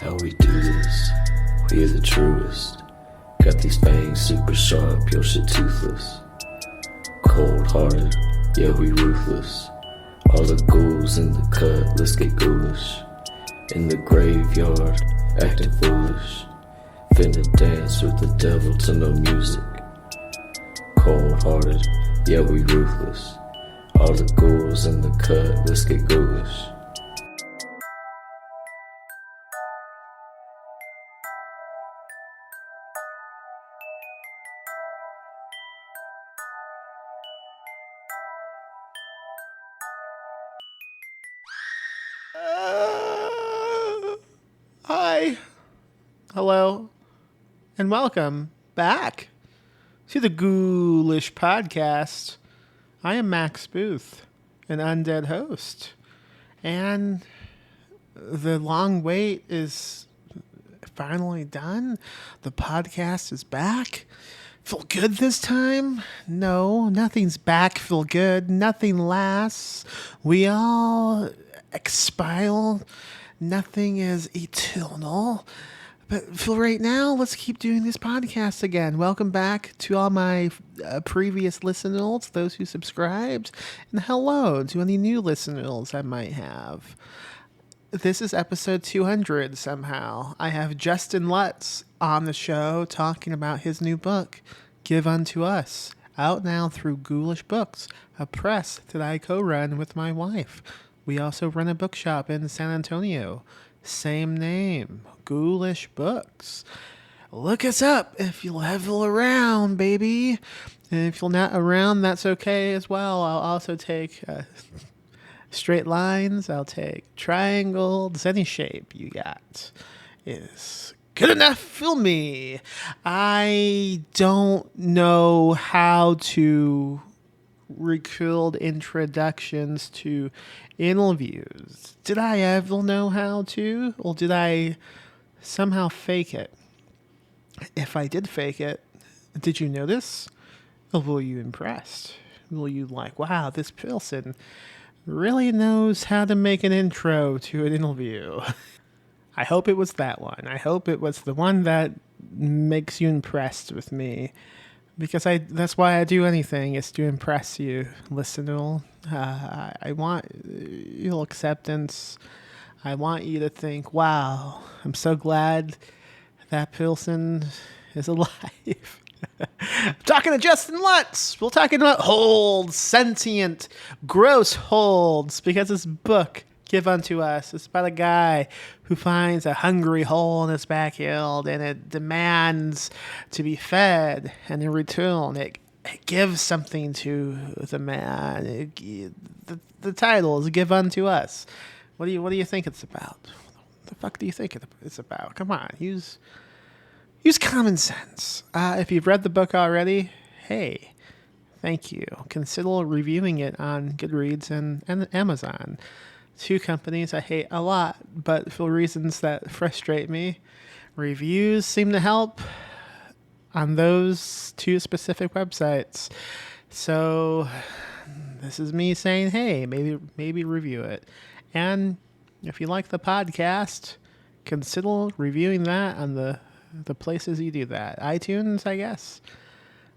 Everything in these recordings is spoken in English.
How we do this? We are the truest. Got these fangs super sharp, your shit toothless. Cold hearted, yeah we ruthless. All the ghouls in the cut, let's get ghoulish. In the graveyard, acting foolish. Finna dance with the devil to no music. Cold hearted, yeah we ruthless. All the ghouls in the cut, let's get ghoulish. Hi, hello, and welcome back to the Ghoulish Podcast. I am Max Booth, an undead host, and the long wait is finally done. The podcast is back. Feel good this time? No, nothing's back. Feel good. Nothing lasts. We all expire. Nothing is eternal. But for right now, let's keep doing this podcast again. Welcome back to all my previous listeners, those who subscribed, and hello to any new listeners I might have. This is episode 200 somehow. I have Justin Lutz on the show talking about his new book, Give Unto Us, out now through Ghoulish Books, a press that I co-run with my wife. We also run a bookshop in San Antonio. Same name, Ghoulish Books. Look us up if you'll level around, baby. And if you're not around, that's okay as well. I'll also take straight lines. I'll take triangles. Any shape you got is good enough for me. I don't know how to record introductions to interviews. Did I ever know how to, or did I somehow fake it? If I did fake it, did you notice? Or were you impressed? Were you like, wow, this person really knows how to make an intro to an interview? I hope it was that one. I hope it was the one that makes you impressed with me. Because that's why I do anything, is to impress you, listener. I want your acceptance. I want you to think, wow, I'm so glad that person is alive. I'm talking to Justin Lutz. We're talking about holds, sentient, gross holds, because this book, Give Unto Us, is about a guy who finds a hungry hole in his backyard and it demands to be fed, and in return it gives something to the man. The title is Give Unto Us. What do you think it's about? What the fuck do you think it's about? Come on, use common sense. If you've read the book already, hey, thank you. Consider reviewing it on Goodreads and Amazon. Two companies I hate a lot, but for reasons that frustrate me. Reviews seem to help on those two specific websites. So this is me saying, hey, maybe review it. And if you like the podcast, consider reviewing that on the places you do that. iTunes, I guess.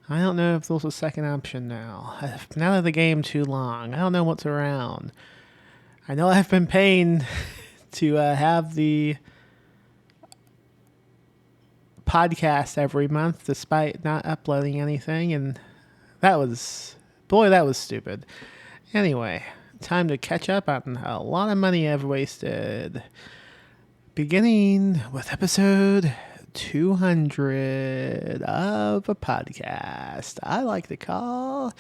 I don't know if there's a second option now. I've been out of the game too long. I don't know what's around. I know I've been paying to have the podcast every month despite not uploading anything, and that was stupid. Anyway, time to catch up on a lot of money I've wasted. Beginning with episode 200 of a podcast I like to call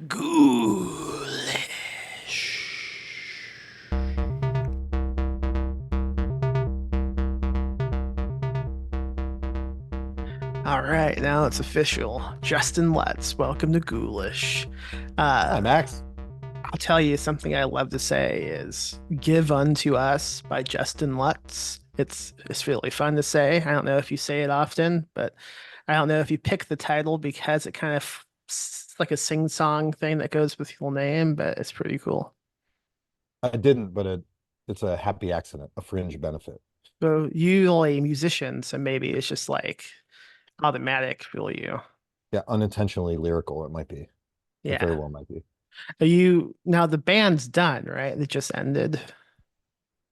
Ghoulish. All right, now it's official. Justin Lutz, welcome to Ghoulish. Hi, Max. I'll tell you something I love to say is Give Unto Us by Justin Lutz. It's really fun to say. I don't know if you say it often, but I don't know if you pick the title because it kind of it's like a sing-song thing that goes with your name, but it's pretty cool. I didn't, but it's a happy accident, a fringe benefit. So you a musician, so maybe it's just like automatic for you. Yeah, unintentionally lyrical, it might be. It very Yeah. well might be. Are you now the band's done, right? It just ended.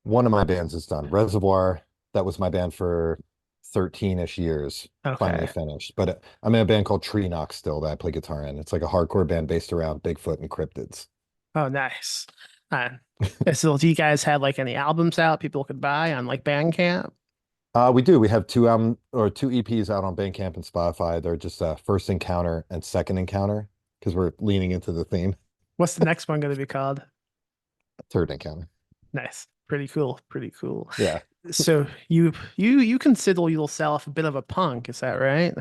One of my bands is done. Reservoir, that was my band for 13-ish years, finally Okay. finished. But I'm in a band called Tree Knock still that I play guitar in. It's like a hardcore band based around Bigfoot and cryptids. Oh, nice. Uh, so do you guys have like any albums out people could buy on like Bandcamp? We do. We have two EPs out on Bandcamp and Spotify. They're just First Encounter and Second Encounter because we're leaning into the theme. What's the next one going to be called? Third Encounter. Nice. Pretty cool. Pretty cool. Yeah, So you consider yourself a bit of a punk, is that right?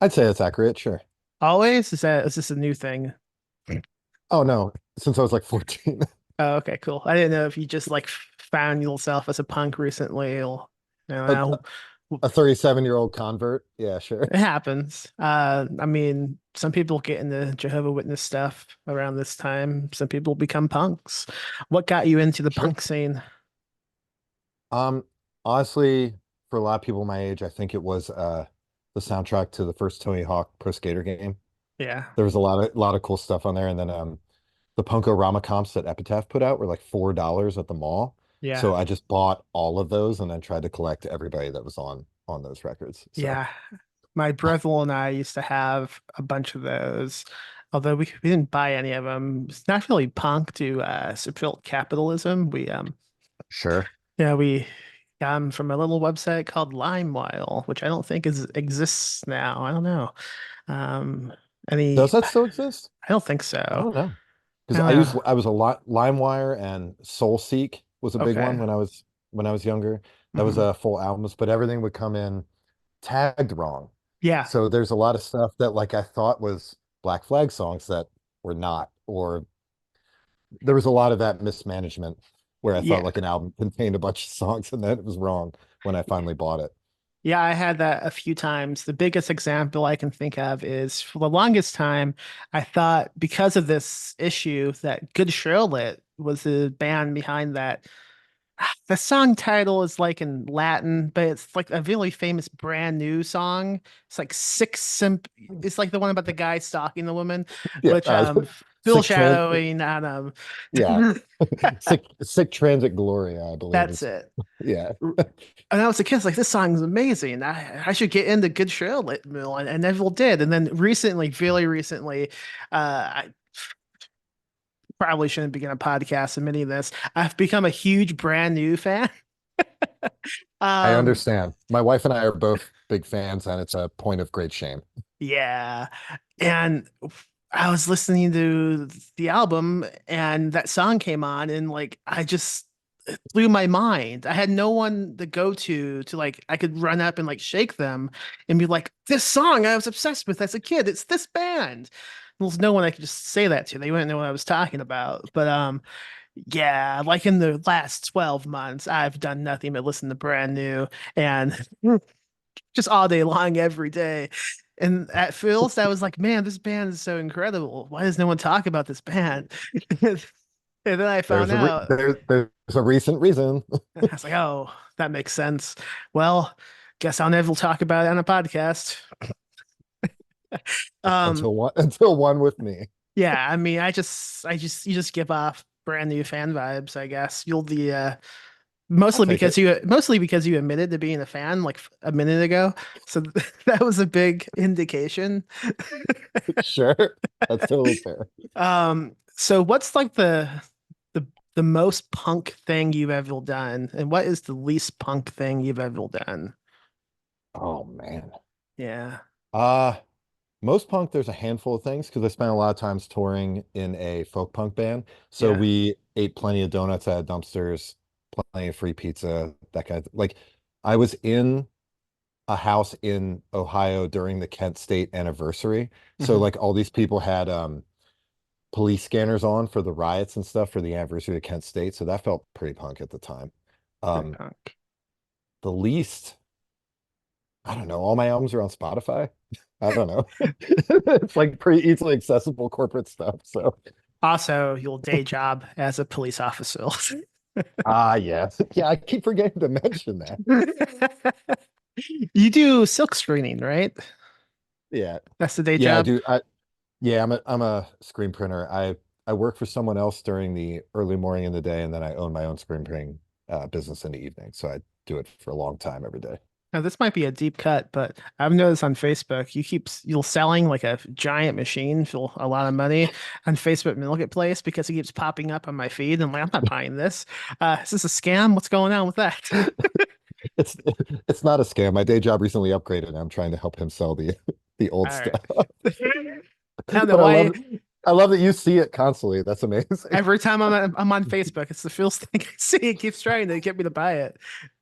I'd say that's accurate. Sure. Always? Is this a new thing? Oh no, since I was like 14. Oh, okay, cool. I didn't know if you just like found yourself as a punk recently or you A, know, a 37-year-old convert. Yeah, sure. it happens. I mean, some people get into Jehovah Witness stuff around this time. Some people become punks. What got you into the Sure. punk scene? Um, Honestly, for a lot of people my age, I think it was the soundtrack to the first Tony Hawk Pro Skater game. Yeah. There was a lot of cool stuff on there, and then the Punko-Rama comps that Epitaph put out were like $4 at the mall. Yeah. So I just bought all of those and then tried to collect everybody that was on those records. So Yeah. My brother and I used to have a bunch of those, although we didn't buy any of them. It's not really punk to support capitalism. sure. Yeah, we got them from a little website called LimeWire, which I don't think exists now. I don't know. Um, Does any, that I still exist? don't think I so. don't know. I Because don't know. I was a lot LimeWire and SoulSeek was a big one Okay. when I was younger. That was Hmm. a full albums, but everything would come in tagged wrong. Yeah. So there's a lot of stuff that like I thought was Black Flag songs that were not, or there was a lot of that mismanagement where I thought Yeah. like an album contained a bunch of songs and then it was wrong when I finally bought it. Yeah, I had that a few times. The biggest example I can think of is for the longest time, I thought because of this issue that Good Charlotte was the band behind that. The song title is like in Latin, but it's like a really famous brand new song. It's like Six Simp. It's like the one about the guy stalking the woman, Yeah, which sick trans foreshadowing on yeah. Sick transit gloria, I believe that's is it. yeah. And I was a kid, like this song's amazing. I should get into Good Charlotte Mill, and I never did. And then recently, really recently, I probably shouldn't begin a podcast admitting this. I've become a huge brand new fan. I Um, understand. My wife and I are both big fans and it's a point of great shame. yeah. And I was listening to the album and that song came on and like I just it blew my mind. I had no one to go to like I could run up and like shake them and be like, this song I was obsessed with as a kid. It's this band. There's no one I could just say that to. They wouldn't know what I was talking about. But yeah, like in the last 12 months, I've done nothing but listen to brand new and just all day long every day. And at first, I was like, man, this band is so incredible. Why does no one talk about this band? And then I found out, There's a recent reason and I was like, oh, that makes sense. Well, guess I'll never talk about it on a podcast. Um, until one with me. yeah, I mean, you just give off brand new fan vibes, I guess. You'll the I'll take it. mostly because you admitted to being a fan like a minute ago. So that was a big indication. Sure. That's totally fair. So what's like the the most punk thing you've ever done, and what is the least punk thing you've ever done? Oh man. Yeah, Uh Most punk, there's a handful of things because I spent a lot of times touring in a folk punk band. So yeah. we ate plenty of donuts at dumpsters, plenty of free pizza, that kind of like I was in a house in Ohio during the Kent State anniversary. So Hmm. like all these people had police scanners on for the riots and stuff for the anniversary of Kent State. So that felt pretty punk at the time. Pretty Um punk. the least, I don't know, all my albums are on Spotify. I don't know. It's like pretty easily accessible corporate stuff. So Also, your day job as a police officer. Ah, yes. Yeah, I keep forgetting to mention that. You do silk screening, right? Yeah. That's the day Yeah, I job. do. Yeah, I'm a screen printer. I work for someone else during the early morning in the day, and then I own my own screen printing business in the evening. So I do it for a long time every day. Now, this might be a deep cut, but I've noticed on Facebook, you're selling like a giant machine for a lot of money on Facebook Marketplace because it keeps popping up on my feed. I'm like, I'm not buying this. Is this a scam? What's going on with that? It's it's not a scam. My day job recently upgraded, and I'm trying to help him sell the old All right. stuff. I don't know But why. I love that you see it constantly. That's amazing. Every time I'm on Facebook, it's the first thing I see. It keeps trying to get me to buy it.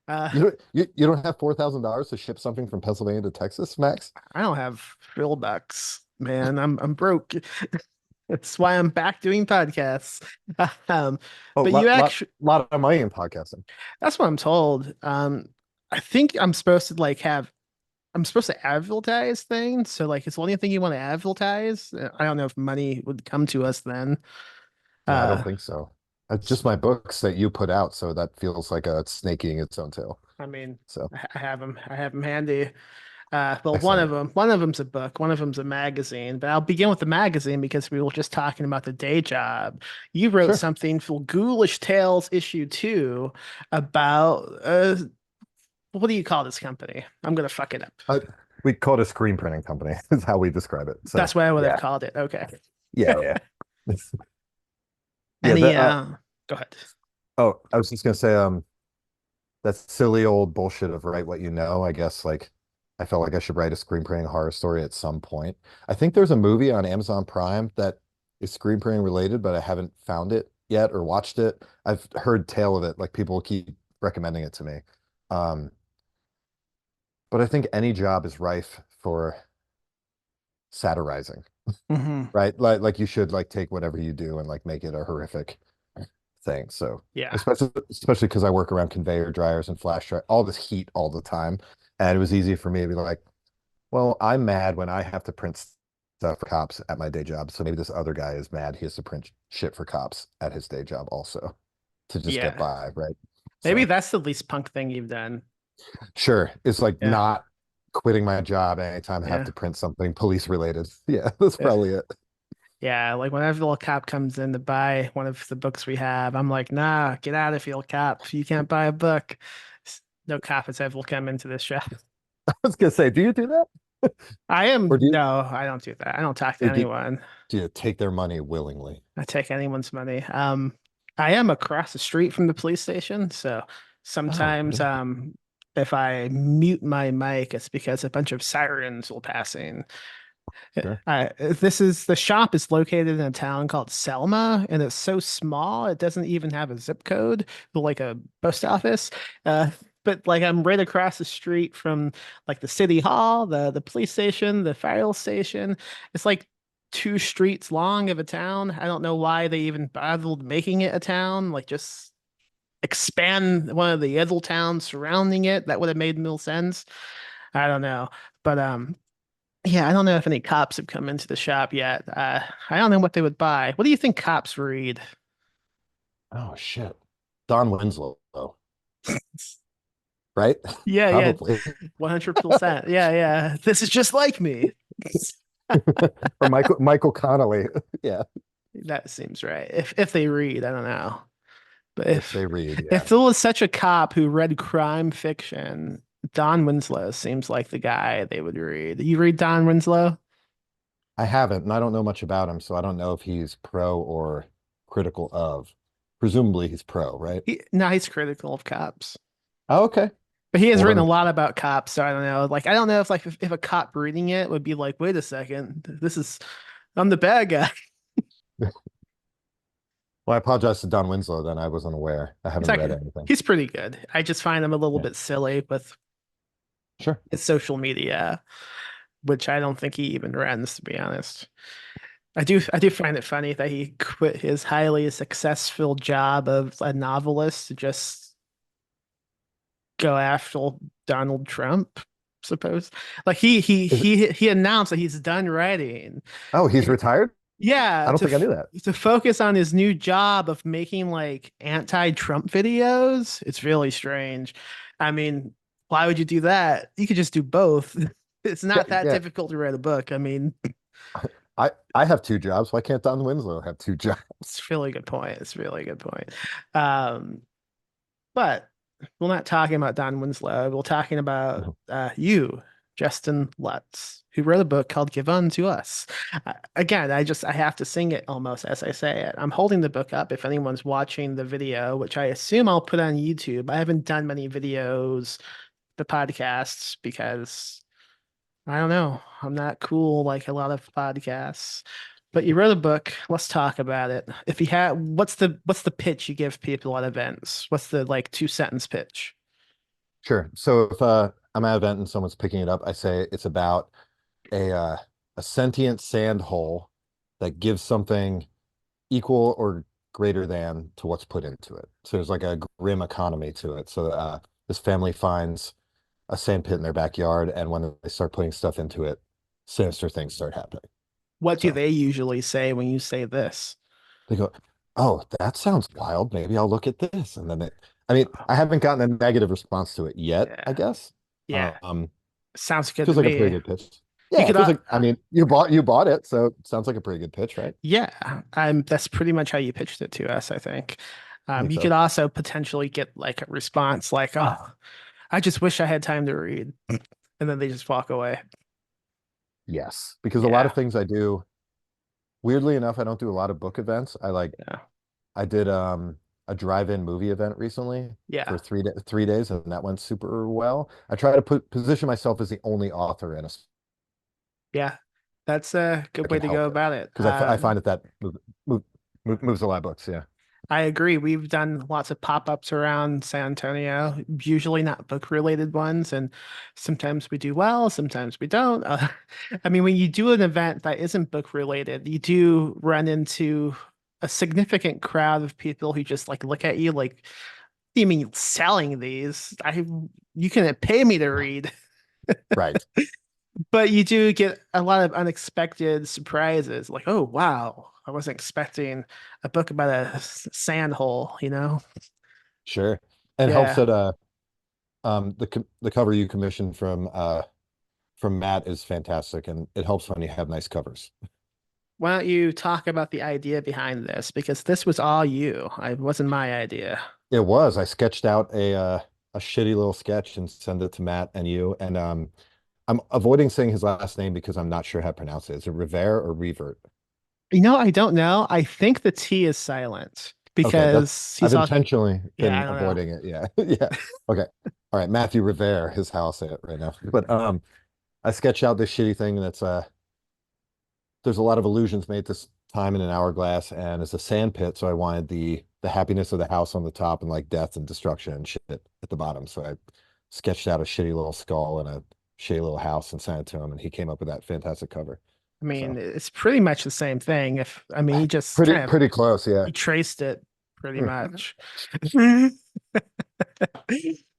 Uh, You don't have $4,000 to ship something from Pennsylvania to Texas, Max? I don't have real bucks, man. I'm broke. That's why I'm back doing podcasts. Um, Oh, but you actually, lot of money in podcasting. that's what I'm told. I think I'm supposed to I'm supposed to advertise things. So like, it's the only thing you want to advertise. I don't know if money would come to us then. No, I don't Uh, think so. It's just my books that you put out, so that feels like a snake eating its own tail. I mean, So I have them. I have them handy. Well, excellent. one of them's a book, one of them's a magazine. But I'll begin with the magazine because we were just talking about the day job. You wrote Sure. something for Ghoulish Tales issue 2 about what do you call this company? I'm gonna fuck it up. Uh, we call it a screen printing company, is how we describe it. So That's what I would have yeah, called it. Okay. yeah. Yeah, Any go ahead. oh, I was just gonna say, that silly old bullshit of write what you know. I guess like I felt like I should write a screen printing horror story at some point. I think there's a movie on Amazon Prime that is screen printing related, but I haven't found it yet or watched it. I've heard tale of it, like people keep recommending it to me. Um, but I think any job is rife for satirizing, Hmm. right? Like you should like take whatever you do and like make it a horrific thing. So Yeah. especially because I work around conveyor dryers and flash dry, all this heat all the time. And it was easy for me to be like, well, I'm mad when I have to print stuff for cops at my day job. So maybe this other guy is mad he has to print shit for cops at his day job also to just get Yeah. by, right? Maybe So that's the least punk thing you've done. sure, it's like Yeah. not quitting my job anytime I have Yeah. to print something police related. Yeah, that's Yeah. probably it. Yeah, like whenever the little cop comes in to buy one of the books we have, I'm like, nah, get out of here, cop. You can't buy a book. No cop has ever come into this shop. I was gonna say, do you do that? I am, Or no, I don't do that. I don't talk to or do, anyone. do you take their money willingly? I take anyone's money. I am across the street from the police station, so Oh, sometimes, yeah, if I mute my mic, it's because a bunch of sirens will passing. sure. The shop is located in a town called Selma, and it's so small it doesn't even have a zip code, like a post office. Uh, but like I'm right across the street from like the city hall, the police station, the fire station. It's like 2 streets long of a town. I don't know why they even bothered making it a town. Like just expand one of the other towns surrounding it. That would have made more sense. I don't know, but yeah, I don't know if any cops have come into the shop yet. I don't know what they would buy. What do you think cops read? Oh shit. Don Winslow, right? Yeah, yeah, Probably. 100%. Yeah, yeah. This is just like me. Or Michael Connolly. Yeah, That seems right. If they read, I don't know. But if they read, if yeah. there was such a cop who read crime fiction, Don Winslow seems like the guy they would read. You read Don Winslow? I haven't, and I don't know much about him, so I don't know if he's pro or critical of. Presumably he's pro, right? No, he's critical of cops. Oh, okay. But he has Well written a then, lot about cops, so I don't know. Like, I don't know if if a cop reading it would be like, wait a second, I'm the bad guy. well, I apologize to Don Winslow then. I wasn't aware. I He's haven't like, read anything. he's pretty good. I just find him a little Yeah, bit silly with sure. his social media, which I don't think he even runs, to be honest. I do find it funny that he quit his highly successful job of a novelist to just go after Donald Trump, suppose. Like Is it, he announced that he's done writing. oh, he's retired? Yeah, I don't think I knew that. to focus on his new job of making like anti-Trump videos. It's really strange. I mean, why would you do that? You could just do both. It's Yeah, not that yeah. difficult to write a book. I mean, I have two jobs. Why can't Don Winslow have two it's jobs? a really good point. It's a really good point. Um, but we're not talking about Don Winslow. We're talking about you, Justin Lutz, who wrote a book called Give Unto Us. Again, I have to sing it almost as I say it. I'm holding the book up if anyone's watching the video, which I assume I'll put on YouTube. I haven't done many videos, the podcasts, because I don't know. I'm not cool like a lot of podcasts. But you wrote a book. Let's talk about it. If you had, what's the pitch you give people at events? What's the like 2 sentence pitch? Sure. So if I'm at an event and someone's picking it up, I say it's about a uh, a sentient sand hole that gives something equal or greater than to what's put into it. So there's like a grim economy to it. So this family finds a sand pit in their backyard, and when they start putting stuff into it, sinister things start happening. What do So they usually say when you say this? they go, "Oh, that sounds wild. Maybe I'll look at this." And then I mean, I haven't gotten a negative response to it yet, I Yeah, guess. yeah, Um, sounds good to feels like a pretty me. good pitch. You Yeah, it could, feels like, I mean, you bought it, so it sounds like a pretty good pitch, right? yeah, that's pretty much how you pitched it to us, I think. I think You could so. also potentially get like a response like, "Oh, I just wish I had time to read," and then they just walk away. Yes, because a lot Yeah, of things I do, weirdly enough, I don't do a lot of book events. yeah, I did a drive-in movie event recently for yeah, 3 days, and that went super well. I try to position myself as the only author in a yeah. That's a good that way can to go help it about it. because I find that move, moves a lot of books. Yeah. I agree. We've done lots of pop-ups around San Antonio, usually not book-related ones, and sometimes we do well, sometimes we don't. I mean, when you do an event that isn't book-related, you do run into a significant crowd of people who just like look at you like, "What do you mean selling these? You can pay me to read." Right. But you do get a lot of unexpected surprises, like, "Oh, wow, I wasn't expecting a book about a sand hole, you know?" Sure. And helps Yeah. that the cover you commissioned from Matt is fantastic, and it helps when you have nice covers. Why don't you talk about the idea behind this? Because this was all you. It wasn't my idea. It was. I sketched out a shitty little sketch and sent it to Matt and you. And I'm avoiding saying his last name because I'm not sure how to pronounce it. Is it Revere or Revert? I don't know. I think the T is silent Okay, that's because I've he's all, intentionally yeah, I been don't know. avoiding it. Yeah. Yeah. Okay. All right, Matthew Revere is how I'll say it right now. But I sketched out this shitty thing that's there's a lot of illusions made this time in an hourglass, and it's a sand pit, so I wanted the happiness of the house on the top and like death and destruction and shit at the bottom. So I sketched out a shitty little skull and a shitty little house and sent it to him, and he came up with that fantastic cover. I mean, So it's pretty much the same thing. If I mean, he just pretty kind of pretty close, yeah. he traced it pretty Hmm. much.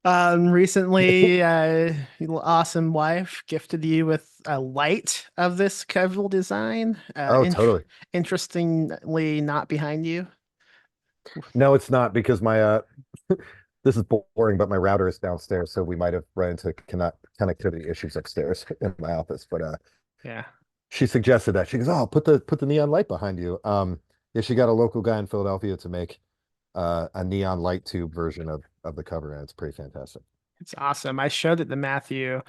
Recently, your awesome wife gifted you with a light of this cover design. Oh, totally. Interestingly, not behind you. No, it's not because my this is boring, but my router is downstairs, so we might have run into connectivity issues upstairs in my office. But Yeah. she suggested that. She goes, "Oh, put the neon light behind you." Yeah, she got a local guy in Philadelphia to make a neon light tube version of the cover, and it's pretty fantastic. It's awesome. I showed it to Matthew,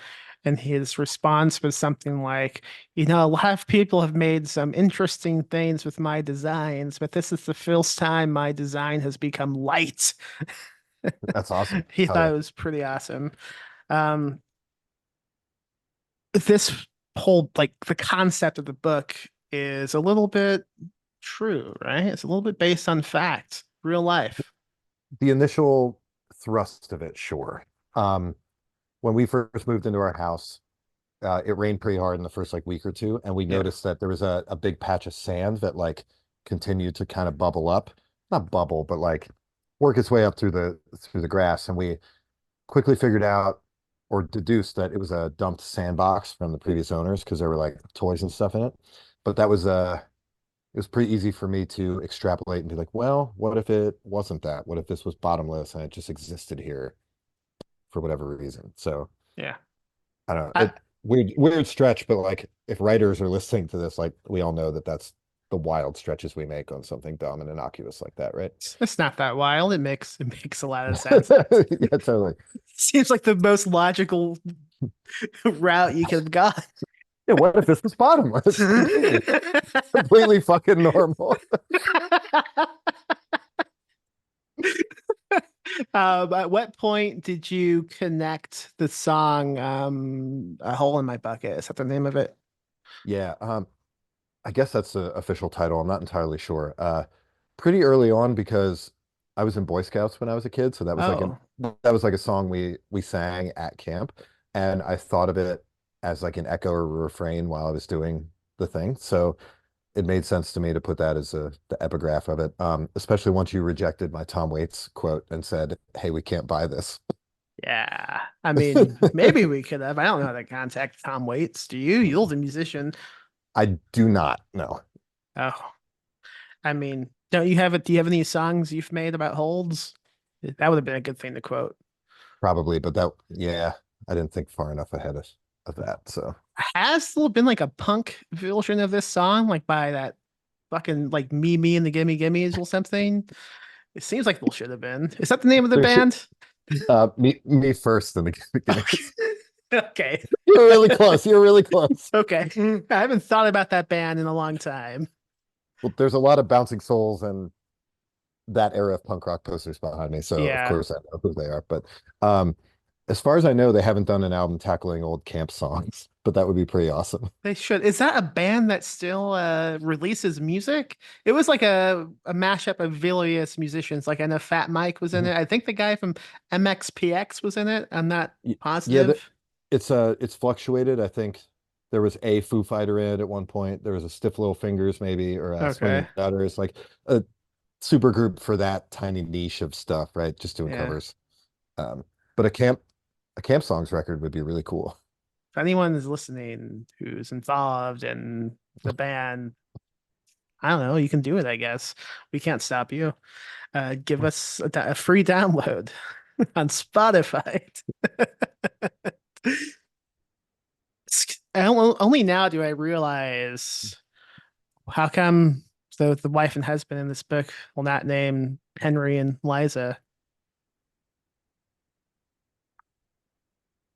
and his response was something like, a lot of people have made some interesting things with my designs, but this is the first time my design has become light." That's awesome. He Hell thought yeah. it was pretty awesome. Um, this whole, like, the concept of the book is a little bit true, right? It's a little bit based on fact, real life. The initial thrust of it, sure. Um, when we first moved into our house, it rained pretty hard in the first like week or two, and we Yeah. noticed that there was a big patch of sand that like continued to kind of bubble up, not bubble, but like work its way up through the grass, and we quickly figured out or deduced that it was a dumped sandbox from the previous owners because there were like toys and stuff in it. But that was it was pretty easy for me to extrapolate and be like, well, what if it wasn't that? What if this was bottomless and it just existed here for whatever reason? So Yeah. I don't know. I, Weird stretch, but like if writers are listening to this, like we all know that that's the wild stretches we make on something dumb and innocuous like that, right? it's not that wild. It makes a lot of sense. Yeah, totally. Seems like the most logical route you could have gone. Yeah, what if this was bottomless? Completely fucking normal. At what point did you connect the song "A Hole in My Bucket"? Is that the name of it? Yeah, I guess that's the official title. I'm not entirely sure. Pretty early on because I was in Boy Scouts when I was a kid, so Oh, that was like a song we sang at camp, and I thought of it as like an echo or refrain while I was doing the thing. So it made sense to me to put that as the epigraph of it. Especially once you rejected my Tom Waits quote and said, "Hey, we can't buy this." yeah. I mean, maybe we could have. I don't know how to contact Tom Waits. Do you? You're the musician. I do not know. Oh, I mean, don't you have it? Do you have any songs you've made about holds? That would have been a good thing to quote. Probably, but yeah, I didn't think far enough ahead of that. So Has there been like a punk version of this song, like by that fucking like Me and the Gimme Gimmes or something? It seems like there should have been. Is that the name of the there should band? me first in the beginning. Okay. You're really close. You're really close. Okay. I haven't thought about that band in a long time. Well, there's a lot of Bouncing Souls and that era of punk rock posters behind me, so of Yeah, course I know who they are. But um, as far as I know, they haven't done an album tackling old camp songs, but that would be pretty awesome. they should. Is that a band that still releases music? It was like a mashup of various musicians. Like I know Fat Mike was in Mhm. it. I think the guy from MXPX was in it. I'm not Yeah, positive. it's fluctuated. I think there was a Foo Fighter in it at one point. There was a Stiff Little Fingers maybe, or Okay. Swinging Utters, like a super group for that tiny niche of stuff, right? Just doing Yeah. covers. But a camp songs record would be really cool. If anyone is listening who's involved in the band, I don't know, you can do it, I guess. We can't stop you. Give us a free download on Spotify. Only now do I realize how come the wife and husband in this book will not name Henry and Liza.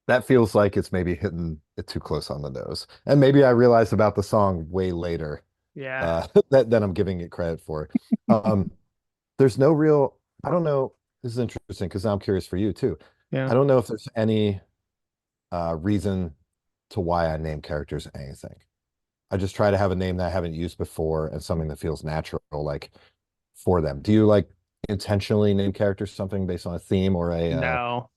That feels like it's maybe hitting it too close on the nose. And maybe I realized about the song way later, Yeah. that I'm giving it credit for. Um, there's no real, I don't know. This is interesting because now I'm curious for you too. Yeah. I don't know if there's any reason to why I name characters anything. I just try to have a name that I haven't used before and something that feels natural, like for them. Do you like intentionally name characters something based on a theme or No.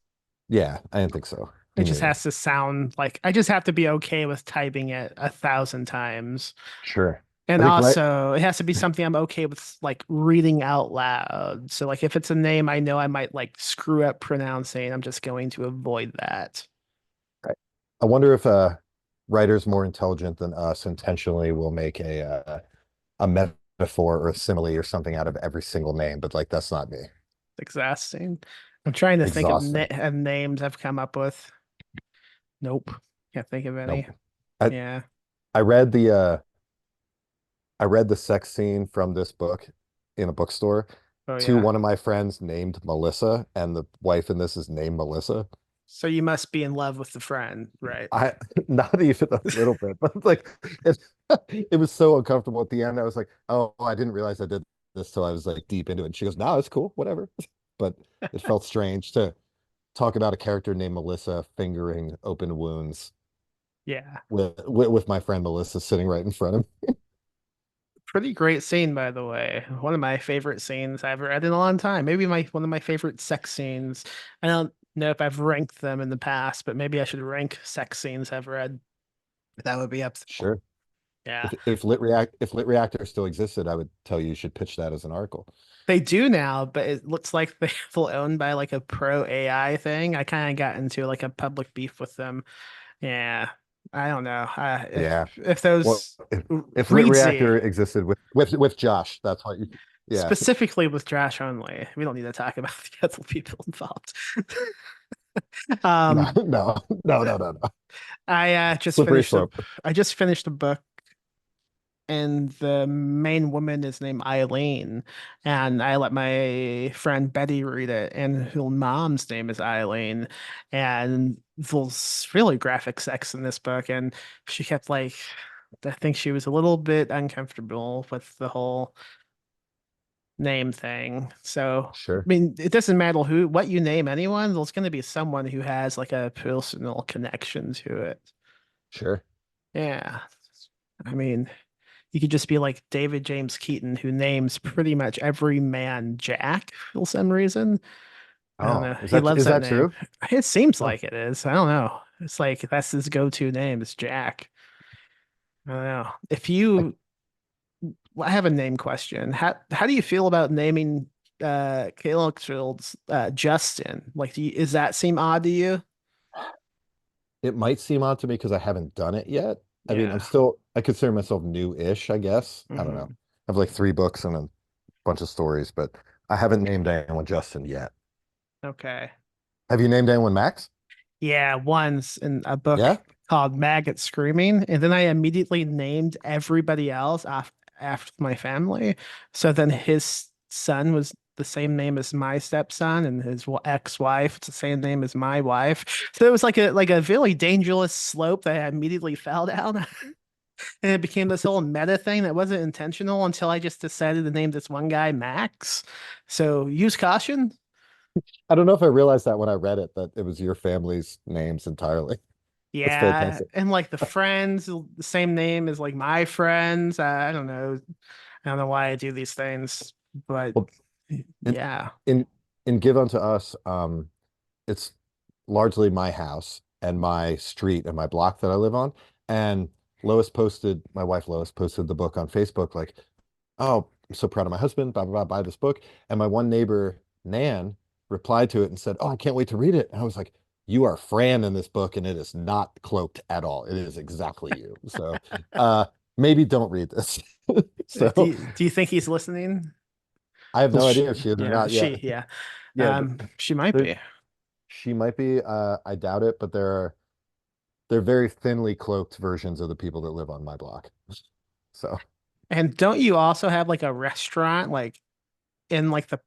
yeah, I didn't think so. It Me just neither. has to sound like I just have to be okay with typing it 1,000 times. Sure. I And think right. also, it has to be something I'm okay with like reading out loud. So like if it's a name I know I might like screw up pronouncing, I'm just going to avoid that. Right. I wonder if writers more intelligent than us intentionally will make a metaphor or a simile or something out of every single name, but like that's not me. Exhausting. I'm trying to think of, Exhausting. of names I've come up with. Nope. Can't think of any. Nope. I Yeah. I read the sex scene from this book in a bookstore Oh to yeah. one of my friends named Melissa, and the wife in this is named Melissa. So you must be in love with the friend, right? I not even a little bit, but like it, it was so uncomfortable at the end. I was like, oh, I didn't realize I did this till I was like deep into it. And she goes, no, it's cool, whatever. But it felt strange to talk about a character named Melissa fingering open wounds Yeah. with my friend Melissa sitting right in front of me. Pretty great scene, by the way. One of my favorite scenes I've read in a long time. Maybe my one of my favorite sex scenes. I don't know if I've ranked them in the past, but maybe I should rank sex scenes I've read. That would be up. Sure. Yeah. If Lit Reactor still existed, I would tell you should pitch that as an article. They do now, but it looks like they feel owned by like a pro AI thing. I kind of got into like a public beef with them. Yeah. I don't know. Yeah. If Well, those if Reedsy Reactor existed with Josh, that's what you. Yeah. specifically with Josh only, we don't need to talk about the other people involved. No, Um, no, no, no, no, no. I Slippery slope. I just finished a book, and the main woman is named Eileen, and I let my friend Betty read it, and her mom's name is Eileen, and there's really graphic sex in this book, and she kept like, I think she was a little bit uncomfortable with the whole name thing. So, I Sure, mean, it doesn't matter what you name anyone, there's going to be someone who has like a personal connection to it. sure. Yeah. I mean, you could just be like David James Keaton, who names pretty much every man Jack for some reason. I don't Oh, know. He loves is that that name. true? It seems Oh, like it is. I don't know. It's like that's his go-to name is Jack. I don't know. I, I have a name question. How do you feel about naming Caleb Fields Justin? Like, is that seem odd to you? it might seem odd to me because I haven't done it yet. I mean, Yeah. I consider myself new-ish, I guess. I don't know. Hmm. I have like 3 books and a bunch of stories, but I haven't named anyone Justin yet. Okay. Have you named anyone Max? Yeah, once in a book Yeah? called Maggot Screaming, and then I immediately named everybody else after my family. So then his son was the same name as my stepson, and his ex-wife, it's the same name as my wife. So it was like a really dangerous slope that I immediately fell down. And it became this whole meta thing that wasn't intentional until I just decided to name this one guy Max. So use caution. I don't know if I realized that when I read it, that it was your family's names entirely. That's Yeah, fantastic. and like the friends, the same name as like my friends. I don't know. I don't know why I do these things, but Well, in yeah. in in Give Unto Us, it's largely my house and my street and my block that I live on. And my wife Lois posted the book on Facebook, like, oh, I'm so proud of my husband, blah, blah, blah, buy this book. And my one neighbor, Nan, replied to it and said, oh, I can't wait to read it. And I was like, you are Fran in this book, and it is not cloaked at all. It is exactly you. So uh maybe don't read this. So Do you think he's listening? I have Well, no idea if she is or yeah, not yet. yeah. Yeah, She might there, be. she might be. I doubt it, but they're very thinly cloaked versions of the people that live on my block. So And don't you also have like a restaurant like in like the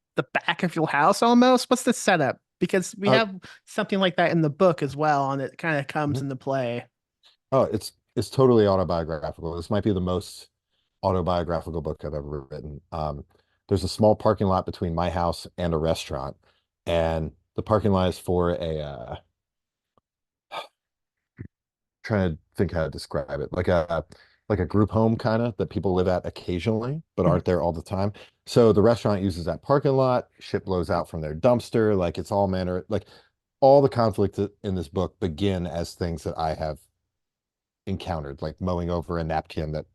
back of your house almost? What's the setup? Because we uh have something like that in the book as well, and it kind of comes mhm. into play. Oh, it's totally autobiographical. This might be the most autobiographical book I've ever written. There's a small parking lot between my house and a restaurant, and the parking lot is for a trying to think how to describe it, like a group home kind of that people live at occasionally, but aren't there all the time. So the restaurant uses that parking lot, shit blows out from their dumpster, like it's all manner, like all the conflicts in this book begin as things that I have encountered, like mowing over a napkin that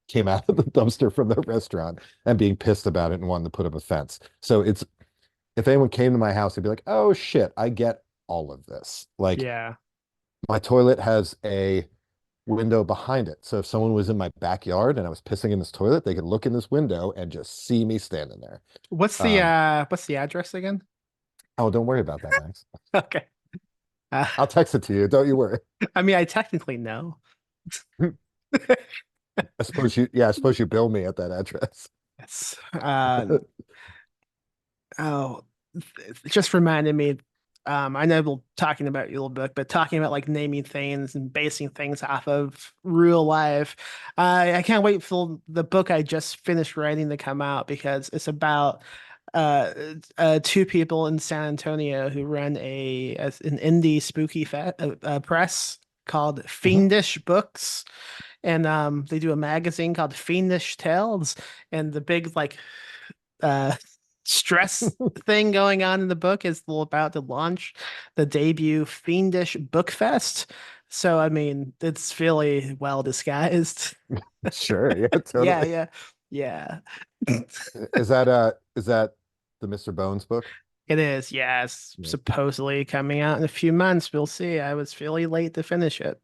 came out of the dumpster from the restaurant and being pissed about it and wanting to put up a fence. So it's if anyone came to my house, they'd be like, "Oh shit, I get all of this." Like Yeah. my toilet has a window behind it. So if someone was in my backyard and I was pissing in this toilet, they could look in this window and just see me standing there. Um, What's the address again? oh, don't worry about that, Max. Okay. Uh, I'll text it to you. Don't you worry. I mean, I technically know. I suppose you bill me at that address. It's oh, it just reminded me. I know we're talking about your book, but talking about like naming things and basing things off of real life. I can't wait for the book I just finished writing to come out because it's about uh, two people in San Antonio who run an indie spooky press called Mhm. Fiendish Books, and they do a magazine called Fiendish Tales, and the big like uh stress thing going on in the book is they're about to launch the debut Fiendish Book Fest. So I mean, it's really well disguised. Sure, yeah, Yeah, totally. yeah, yeah. Is that the Mr. Bones book? It is, yeah. It's Yeah. supposedly coming out in a few months. We'll see. I was fairly late to finish it.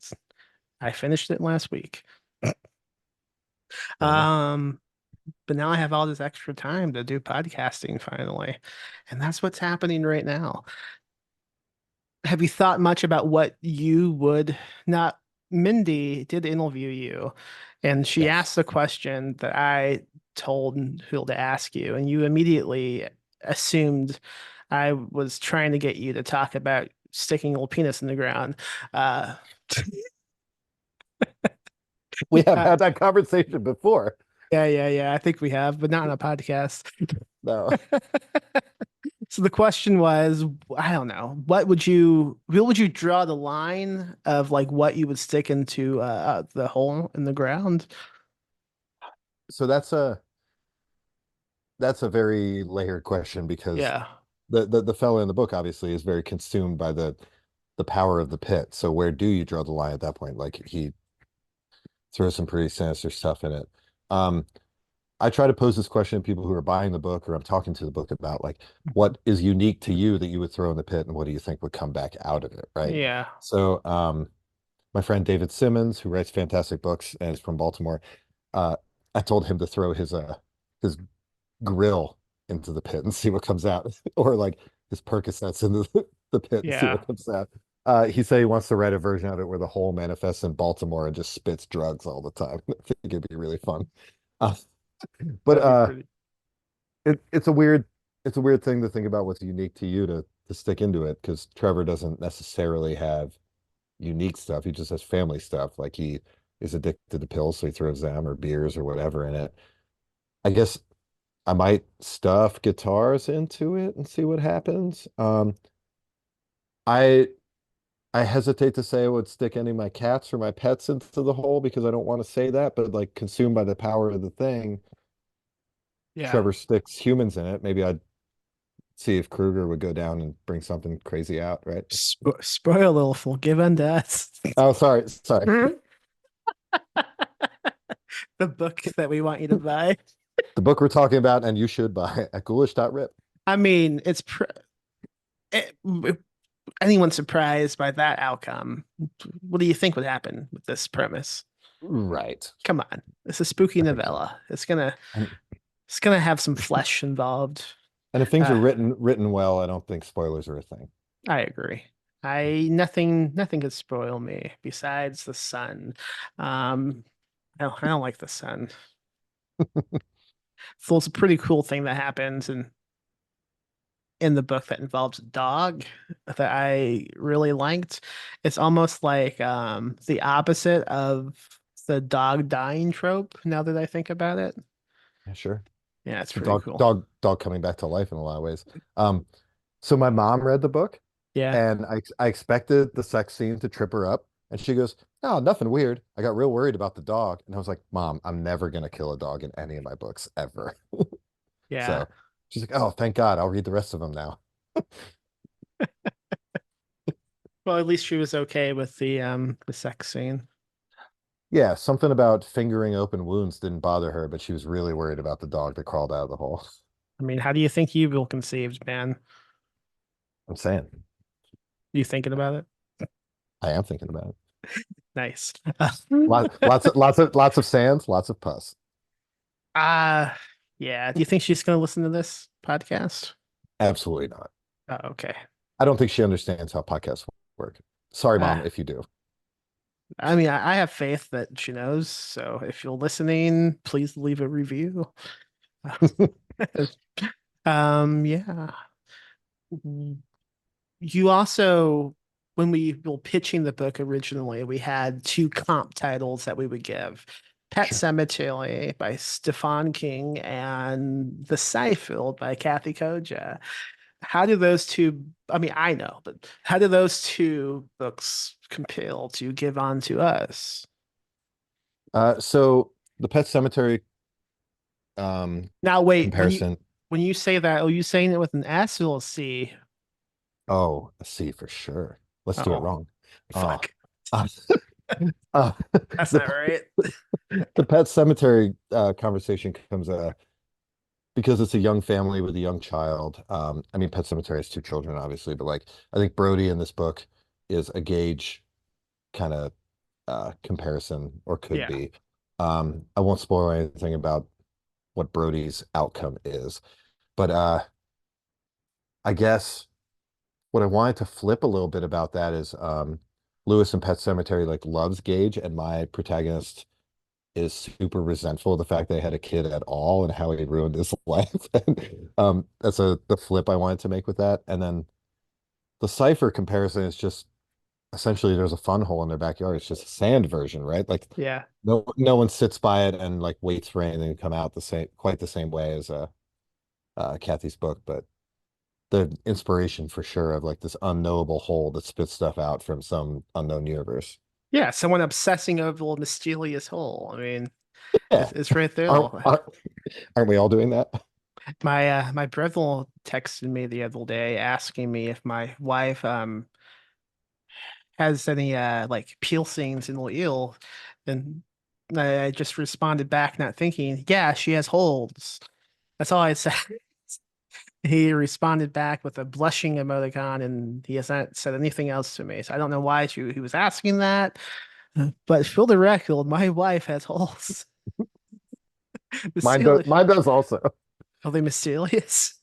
I finished it last week. Fair enough. Um, but now I have all this extra time to do podcasting finally. And that's what's happening right now. Have you thought much about what you would not Mindy did interview you and she Yes. asked the question that I told Phil to ask you, and you immediately assumed I was trying to get you to talk about sticking a little penis in the ground. Uh, We have uh, had that conversation before. yeah. I think we have, but not on a podcast. No. So the question was, I don't know, where would you draw the line of like what you would stick into the hole in the ground? So that's a very layered question because Yeah. the fellow in the book obviously is very consumed by the power of the pit. So where do you draw the line at that point? Like he throws some pretty sinister stuff in it. Um, I try to pose this question to people who are buying the book or I'm talking to the book about like what is unique to you that you would throw in the pit and what do you think would come back out of it, right? Yeah. So my friend David Simmons, who writes fantastic books and is from Baltimore, uh, I told him to throw his grill into the pit and see what comes out, or like his Percocets into the pit and see Yeah. what comes out. He said he wants to write a version of it where the whole manifests in Baltimore and just spits drugs all the time. I think it'd be really fun. Uh, but That'd be pretty. it's a weird thing to think about what's unique to you to stick into it because Trevor doesn't necessarily have unique stuff. He just has family stuff. Like he is addicted to pills, so he throws them or beers or whatever in it. I guess I might stuff guitars into it and see what happens. I I hesitate to say I would stick any of my cats or my pets into the hole because I don't want to say that, but like consumed by the power of the thing, Yeah. Trevor sticks humans in it. Maybe I'd see if Kruger would go down and bring something crazy out, right? Spoiler for given that Oh, sorry. the book that we want you to buy. The book we're talking about, and you should buy at ghoulish.rip. I mean, it, anyone surprised by that outcome? What do you think would happen with this premise? Right. Come on, it's a spooky I think so. novella. It's gonna And it's gonna have some flesh involved. and if things are Uh, written well, I don't think spoilers are a thing. I agree. Nothing could spoil me besides the sun. I don't like the sun. So it's a pretty cool thing that happens in the book that involves a dog that I really liked. It's almost like the opposite of the dog dying trope, now that I think about it. Yeah, sure. Yeah, it's The pretty dog, cool. dog, dog coming back to life in a lot of ways. Um, so my mom read the book, Yeah. and I expected the sex scene to trip her up, and she goes, "Oh, nothing weird." I got real worried about the dog, and I was like, "Mom, I'm never gonna kill a dog in any of my books ever." Yeah. So she's like, "Oh, thank God, I'll read the rest of them now." Well, at least she was okay with the sex scene. Yeah, something about fingering open wounds didn't bother her, but she was really worried about the dog that crawled out of the hole. I mean, how do you think Evil conceived, man? I'm saying, You thinking about it? I am thinking about it. Nice. Lots of sands, lots of pus. Uh yeah. Do you think she's gonna listen to this podcast? Absolutely not. Oh, okay. I don't think she understands how podcasts work. Sorry, Uh, mom, if you do. I mean, I have faith that she knows. So if you're listening, please leave a review. Yeah. You also, when we were pitching the book originally, we had two comp titles that we would give. Pet Sure. Cemetery by Stefan King and The Seinfeld by Kathy Koja. How do those two, I mean, I know, but how do those two books compare to give on to us? So the Pet Cemetery Now, wait, comparison. when you say that, are you saying it with an S or a C? Oh, a C for sure. Let's do it Oh, wrong. Uh, fuck. uh, uh, That's not the right. the Pet Cemetery conversation comes because it's a young family with a young child. I mean, Pet Cemetery has two children, obviously, but like I think Brody in this book is a Gage kind of comparison, or could Yeah. be. I won't spoil anything about what Brody's outcome is, but I guess what I wanted to flip a little bit about that is Lewis in Pet Cemetery like loves Gage, and my protagonist is super resentful of the fact they had a kid at all and how he ruined his life. And, that's the flip I wanted to make with that. And then the Cypher comparison is just essentially there's a fun hole in their backyard. It's just a sand version, right? Like Yeah. no one sits by it and like waits for anything to come out the same quite the same way as Kathy's book, but the inspiration for sure of like this unknowable hole that spits stuff out from some unknown universe. Yeah. Someone obsessing over a mysterious hole. I mean, Yeah. it's right there. Aren't, aren't, aren't we all doing that? My brother texted me the other day asking me if my wife has any like piercings in her ear, and I just responded back, not thinking, yeah, she has holes. That's all I said. He responded back with a blushing emoticon, and he hasn't said anything else to me. So I don't know why he was asking that. But for the record, my wife has holes. Mysterious. Mine does also. Are they mysterious?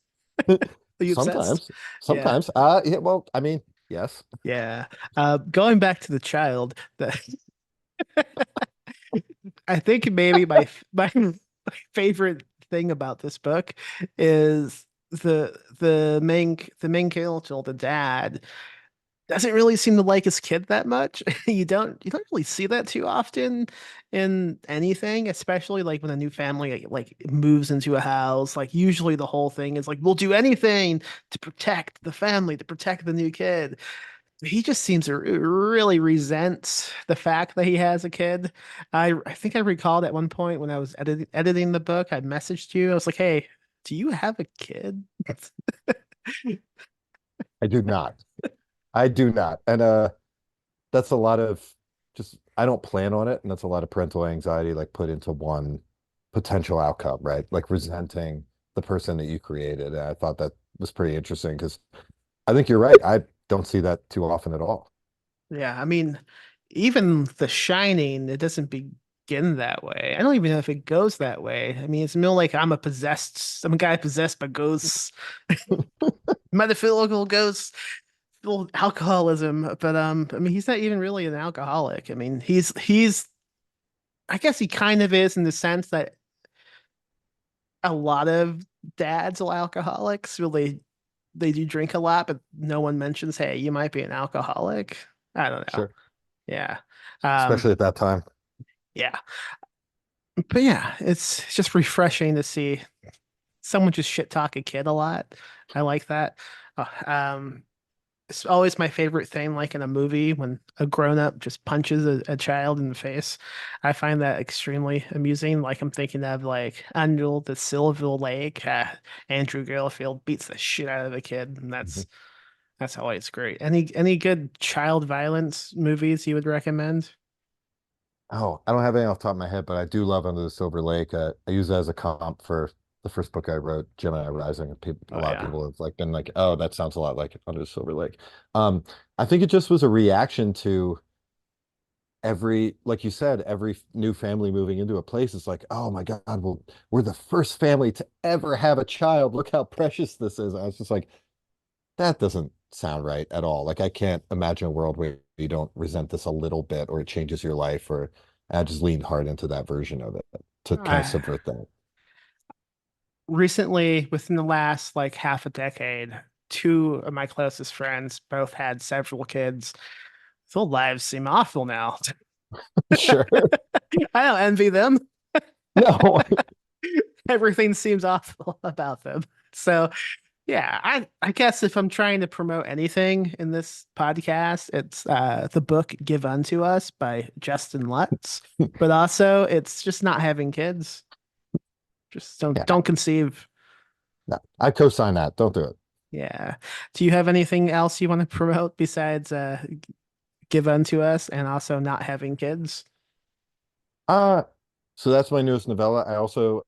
Are you obsessed? Sometimes. Yeah. Sometimes. Yeah, well, I mean, yes. Yeah. Going back to the child, I think maybe my favorite thing about this book is the main character, the dad, doesn't really seem to like his kid that much. You don't really see that too often in anything, especially like when a new family like moves into a house. Like usually the whole thing is like we'll do anything to protect the family, to protect the new kid. He just seems to really resent the fact that he has a kid. I think I recalled at one point when I was editing the book, I messaged you. I was like, "Hey, do you have a kid?" I do not. I do not. And that's a lot of just I don't plan on it, and that's a lot of parental anxiety like put into one potential outcome, right? Like resenting the person that you created. And I thought that was pretty interesting because I think you're right. I don't see that too often at all. Yeah, I mean, even The Shining, it doesn't begin that way. I don't even know if it goes that way. I mean, it's more like I'm a guy possessed by ghosts, metaphysical ghosts, full alcoholism. But I mean, he's not even really an alcoholic. I mean, I guess he kind of is in the sense that a lot of dads are alcoholics. They do drink a lot, but no one mentions, hey, you might be an alcoholic. I don't know. Sure. Yeah. Um, Especially at that time. yeah. But yeah, it's just refreshing to see someone just shit talk a kid a lot. I like that. Uh, um, it's always my favorite thing, like in a movie, when a grown up just punches a child in the face. I find that extremely amusing. Like I'm thinking of like Under the Silver Lake, Andrew Garfield beats the shit out of a kid, and Mhm. that's always great. Any good child violence movies you would recommend? Oh, I don't have any off the top of my head, but I do love Under the Silver Lake. I use that as a comp for the first book I wrote, Gemini Rising. A Oh lot of yeah. people have like been like, "Oh, that sounds a lot like Under the Silver Lake." Um, I think it just was a reaction to like you said, every new family moving into a place is like, "Oh my God, well, we're the first family to ever have a child. Look how precious this is." I was just like, that doesn't sound right at all. Like I can't imagine a world where you don't resent this a little bit or it changes your life, or I just leaned hard into that version of it to kind of I subvert that. recently, within the last like half a decade, two of my closest friends both had several kids. Their lives seem awful now. Sure. I don't envy them. No. Everything seems awful about them. So, yeah, I guess if I'm trying to promote anything in this podcast, it's the book Give Unto Us by Justin Lutz. But also it's just not having kids. Just Yeah. don't conceive. No. I co-sign that. Don't do it. Yeah. Do you have anything else you want to promote besides Give Unto Us and also not having kids? Uh, so that's my newest novella. I also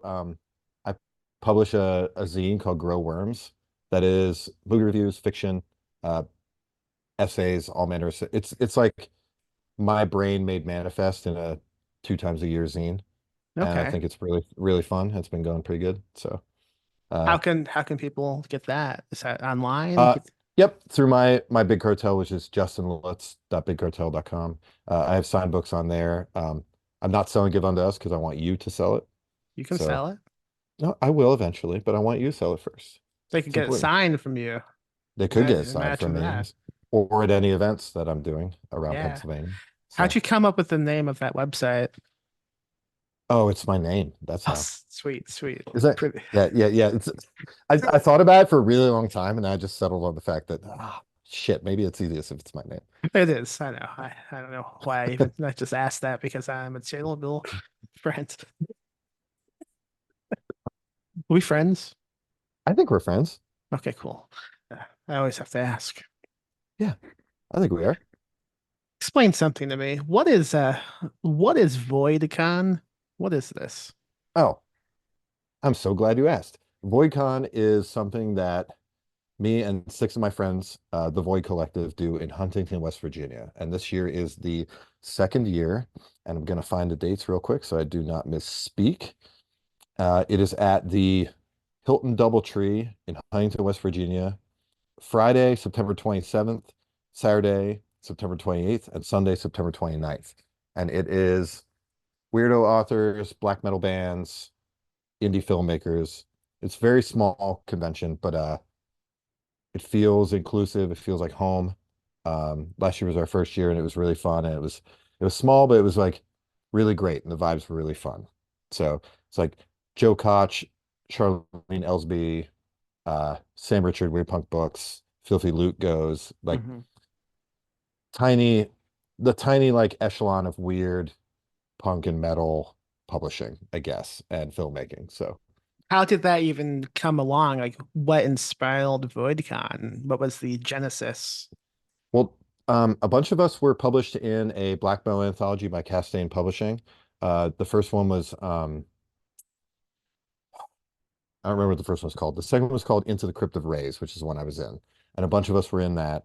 I publish a zine called Grow Worms that is movie reviews, fiction, uh essays, all manner of it's like my brain made manifest in a 2 times a year zine, and I Okay. think it's really fun. It's been going pretty good. So How uh, can people get that? Is that online? uh, yep, through my big cartel, which is justinlutz.bigcartel.com. I have signed books on there. I'm not selling Give Unto Us because I want you to sell it. You can So sell it. no, I will eventually, but I want you to sell it first. They could It's get it important. signed from you. They could get it signed Imagine from me that. or at any events that I'm doing around Yeah. Pennsylvania. How'd So, you come up with the name of that website? oh, it's my name. That's Oh, how. sweet, sweet. Is that? Pretty. Yeah, yeah, yeah. I thought about it for a really long time, and I just settled on the fact that shit, maybe it's easiest if it's my name. It is. I know. I don't know why I just asked that because I'm a Chernobyl friend. Are we friends? I think we're friends. Okay, cool. I always have to ask. Yeah, I think we are. Explain something to me. What is VoidCon? What is this? Oh, I'm so glad you asked. VoidCon is something that me and six of my friends, the Void Collective, do in Huntington, West Virginia. And this year is the second year. And I'm going to find the dates real quick so I do not misspeak. It is at the Hilton Doubletree in Huntington, West Virginia, Friday, September 27th, Saturday, September 28th, and Sunday, September 29th. And it is weirdo authors, black metal bands, indie filmmakers. It's a very small convention, but it feels inclusive. It feels like home. Last year was our first year, and it was really fun. And it was small, but it was like really great, and the vibes were really fun. So it's like Joe Koch, Charlene Ellsby, Sam Richard, Weird Punk Books, Filthy Loot goes like Mhm. tiny, the tiny like echelon of weird punk and metal publishing, I guess, and filmmaking. So How did that even come along? Like, what inspired VoidCon? What was the genesis? well, a bunch of us were published in a Black Metal anthology by Castaigne Publishing. The first one was I don't remember what the first one was called. The second one was called Into the Crypt of Rays, which is the one I was in, and a bunch of us were in that.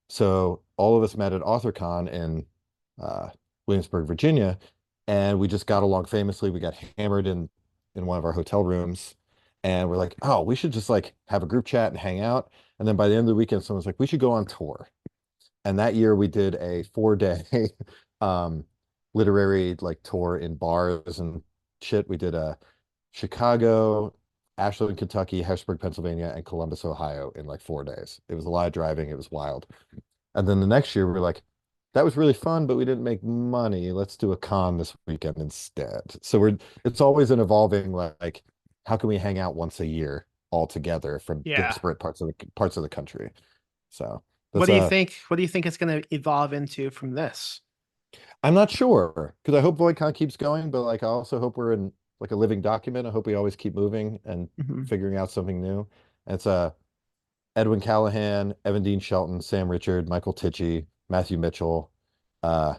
So all of us met at AuthorCon in uh, Williamsburg, Virginia, and we just got along famously. We got hammered in one of our hotel rooms, and we're like, oh, we should just like have a group chat and hang out. And then by the end of the weekend, someone's like, we should go on tour. And that year we did a 4 day um, literary like tour in bars and shit. We did a Chicago, Ashland, Kentucky, Harrisburg, Pennsylvania, and Columbus, Ohio in like 4 days. It was a lot of driving. It was wild. And then the next year we were like, that was really fun, but we didn't make money. Let's do a con this weekend instead. So it's always an evolving like, how can we hang out once a year all together from Yeah. disparate parts of the country? So What that's do you think? What do you think it's going to evolve into from this? I'm not sure because I hope VoidCon keeps going, but like I also hope we're in like a living document. I hope we always keep moving and Mhm. figuring out something new. And it's Edwin Callahan, Evan Dean Shelton, Sam Richard, Michael Tichy, Matthew Mitchell, uh,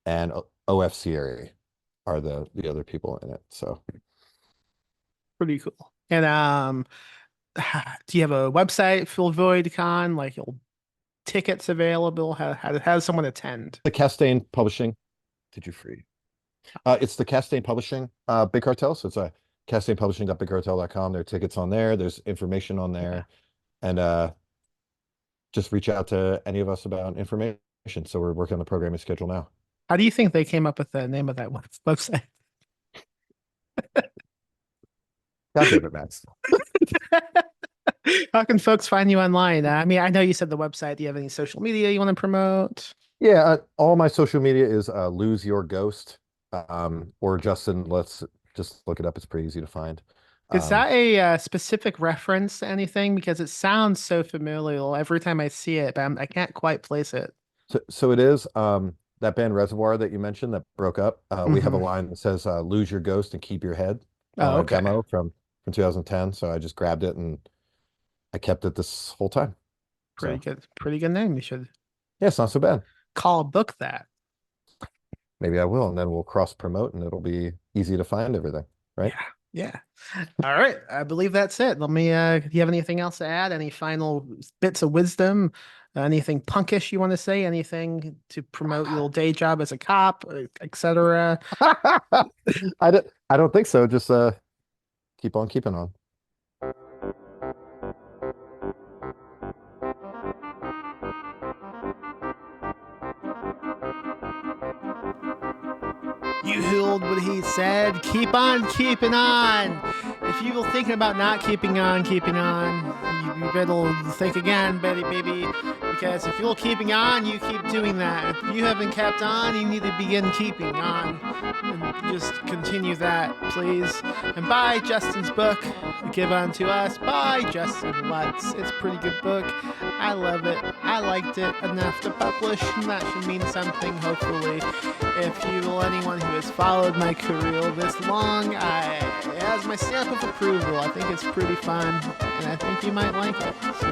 and OF Sierra are the other people in it. So Pretty cool. And do you have a website for VoidCon? Like, tickets available? How does someone attend? the Castaigne Publishing. Did you free? It's the Castaigne Publishing Big Cartel. So it's a CastaignePublishing.BigCartel.com. There are tickets on there. There's information on Yeah. there. And just reach out to any of us about information. So we're working on the programming schedule now. How do you think they came up with the name of that website? God damn it, Max. How can folks find you online? I mean, I know you said the website. Do you have any social media you want to promote? Yeah, all my social media is Lose Your Ghost or Justin. Let's just look it up. It's pretty easy to find. Is Um, that a specific reference to anything? Because it sounds so familiar every time I see it, but I can't quite place it. so it is that band Reservoir that you mentioned that broke up. We have a Hmm. line that says "Lose your ghost and keep your head" on Oh, our okay. demo from 2010. So I just grabbed it and I kept it this whole time. Pretty So good. Pretty good name. You should yeah, it's not so bad. call a book that. Maybe I will, and then we'll cross promote, and it'll be easy to find everything, right? Yeah. Yeah. All right. I believe that's it. Let me, do you have anything else to add? Any final bits of wisdom? Anything punkish you want to say? Anything to promote your day job as a cop, etc.? I don't think so. Just keep on keeping on. You heard what he said. Keep on keeping on. If you were thinking about not keeping on, you better think again, Betty baby. Because if you're keeping on, you keep doing that. If you haven't kept on, you need to begin keeping on. And just continue that, please. And buy Justin's book, Give Unto Us, by Justin Lutz. It's a pretty good book. I love it. I liked it enough to publish, and that should mean something, hopefully. If anyone who has followed my career this long, it has my stamp of approval. I think it's pretty fun, and I think you might like it. So,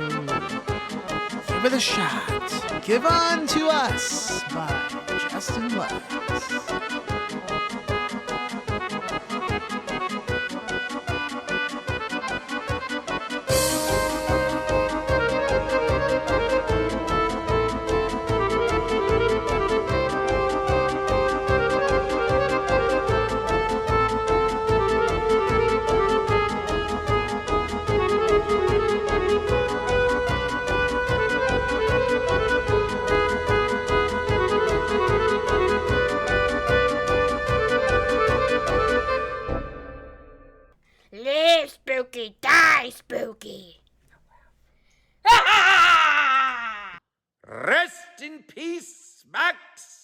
give it a shot. Give Unto Us by Justin Lutz. Live spooky, die spooky. Rest in peace, Max.